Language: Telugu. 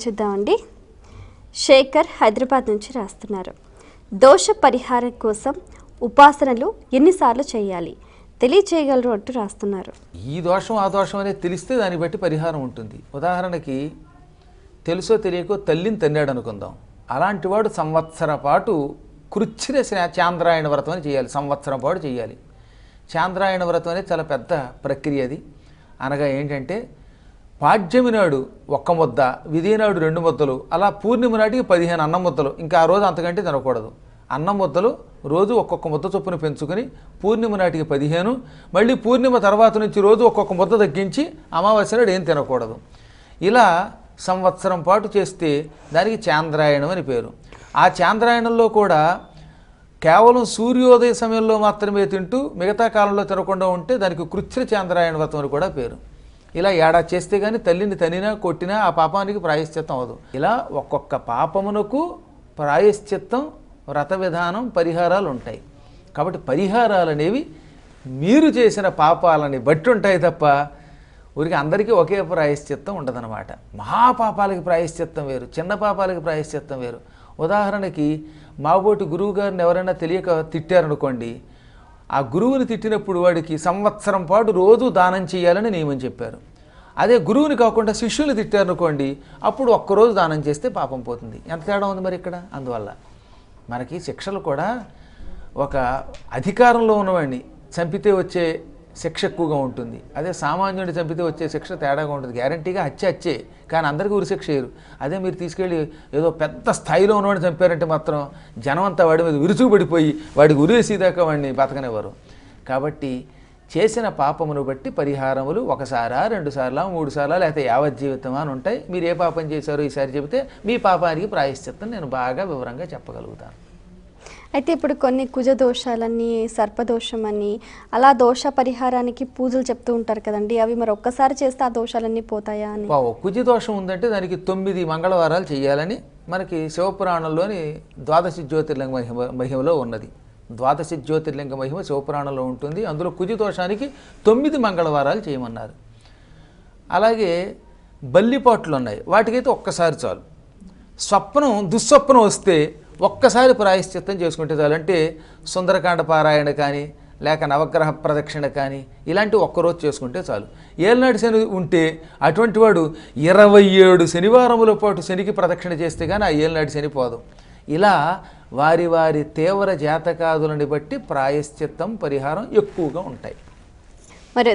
చూద్దామండి. శేఖర్ హైదరాబాద్ నుంచి రాస్తున్నారు. దోష పరిహారం కోసం ఉపాసనలు ఎన్నిసార్లు చేయాలి తెలియచేయగలరు అంటూ రాస్తున్నారు. ఈ దోషం ఆ దోషం అనేది తెలిస్తే దాన్ని బట్టి పరిహారం ఉంటుంది. ఉదాహరణకి తెలుసో తెలియకో తల్లిని తన్నాడు అనుకుందాం. అలాంటి వాడు సంవత్సర పాటు కృచ్ఛ్ర చాంద్రాయణ వ్రతం అని చేయాలి. సంవత్సరం పాటు చేయాలి. చాంద్రాయణ వ్రతం అనేది చాలా పెద్ద ప్రక్రియ. అది అనగా ఏంటంటే పాడ్యమి నాడు ఒక్క ముద్ద, విధి నాడు 2 ముద్దలు, అలా పూర్ణిమ నాటికి 15 అన్నం ముద్దలు. ఇంకా ఆ రోజు అంతకంటే తినకూడదు. అన్నం ముద్దలు రోజు ఒక్కొక్క ముద్ద చొప్పున పెంచుకొని పూర్ణిమ నాటికి 15, మళ్ళీ పూర్ణిమ తర్వాత నుంచి రోజు ఒక్కొక్క ముద్ద తగ్గించి అమావాస్య నాడు ఏం తినకూడదు. ఇలా సంవత్సరం పాటు చేస్తే దానికి చాంద్రాయణం అని పేరు. ఆ చాంద్రాయణంలో కూడా కేవలం సూర్యోదయ సమయంలో మాత్రమే తింటూ మిగతా కాలంలో తినకుండా ఉంటే దానికి కృచ్ఛ్ర చాంద్రాయణ వ్రతం అని కూడా పేరు. ఇలా ఏడాది చేస్తే కానీ తల్లిని తనినా కొట్టినా ఆ పాపానికి ప్రాయశ్చిత్తం అవ్వదు. ఇలా ఒక్కొక్క పాపమునకు ప్రాయశ్చిత్తం, వ్రత విధానం, పరిహారాలు ఉంటాయి. కాబట్టి పరిహారాలు అనేవి మీరు చేసిన పాపాలని బట్టి ఉంటాయి తప్ప ఊరికి అందరికీ ఒకే ప్రాయశ్చిత్తం ఉండదన్నమాట. మహాపాపాలకి ప్రాయశ్చిత్తం వేరు, చిన్న పాపాలకి ప్రాయశ్చిత్తం వేరు. ఉదాహరణకి మాబోటి గురువు గారిని ఎవరైనా తెలియక తిట్టారనుకోండి, ఆ గురువుని తిట్టినప్పుడు వాడికి సంవత్సరం పాటు రోజు దానం చేయాలని నియమం చెప్పారు. అదే గురువుని కాకుండా శిష్యులు తిట్టారనుకోండి, అప్పుడు ఒక్కరోజు దానం చేస్తే పాపం పోతుంది. ఎంత తేడా ఉంది మరి ఇక్కడ. అందువల్ల మనకి శిక్షలు కూడా ఒక అధికారంలో ఉన్నవాడిని చంపితే వచ్చే శిక్ష ఎక్కువగా ఉంటుంది. అదే సామాన్యుడిని చంపితే వచ్చే శిక్ష తేడాగా ఉంటుంది. గ్యారంటీగా హత్యే, కానీ అందరికీ ఉరిశిక్ష వేయరు. అదే మీరు తీసుకెళ్ళి ఏదో పెద్ద స్థాయిలో ఉన్నవాడిని చంపారంటే మాత్రం జనం అంతా వాడి మీద విరుచుకుపడిపోయి వాడికి ఉరేసేదాకా వాడిని బతకనివ్వరు. కాబట్టి చేసిన పాపమును బట్టి పరిహారములు 1 సారా 2 సార్లా 3 సార్లా లేకపోతే యావజ్జీవితమా అని ఉంటాయి. మీరు ఏ పాపం చేశారో ఈసారి చెబితే మీ పాపానికి ప్రాయశ్చిత్తం నేను బాగా వివరంగా చెప్పగలుగుతాను. అయితే ఇప్పుడు కొన్ని కుజ దోషాలని, సర్పదోషం అని అలా దోష పరిహారానికి పూజలు చెప్తూ ఉంటారు కదండి. అవి మరి ఒక్కసారి చేస్తే ఆ దోషాలన్నీ పోతాయా అని. కుజ దోషం ఉందంటే దానికి 9 మంగళవారాలు చేయాలని మనకి శివపురాణంలోని ద్వాదశ జ్యోతిర్లింగ మహిమలో ఉన్నది. ద్వాదశ జ్యోతిర్లింగ మహిమ శివపురాణంలో ఉంటుంది. అందులో కుజ దోషానికి 9 మంగళవారాలు చేయమన్నారు. అలాగే బల్లిపాట్లు ఉన్నాయి, వాటికైతే ఒక్కసారి చాలు. దుస్వప్నం వస్తే ఒక్కసారి ప్రాయశ్చిత్తం చేసుకుంటే చాలు. అంటే సుందరకాండ పారాయణ కానీ లేక నవగ్రహ ప్రదక్షిణ కానీ ఇలాంటి ఒక్కరోజు చేసుకుంటే చాలు. ఏళ్ళనాటి శని ఉంటే అటువంటి వాడు 27 శనివారముల పాటు శనికి ప్రదక్షిణ చేస్తే కానీ ఆ ఏళ్ళనాటి శని పోదు. ఇలా వారి వారి తీవ్ర జాతకాదులని బట్టి ప్రాయశ్చిత్తం, పరిహారం ఎక్కువగా ఉంటాయి. మరి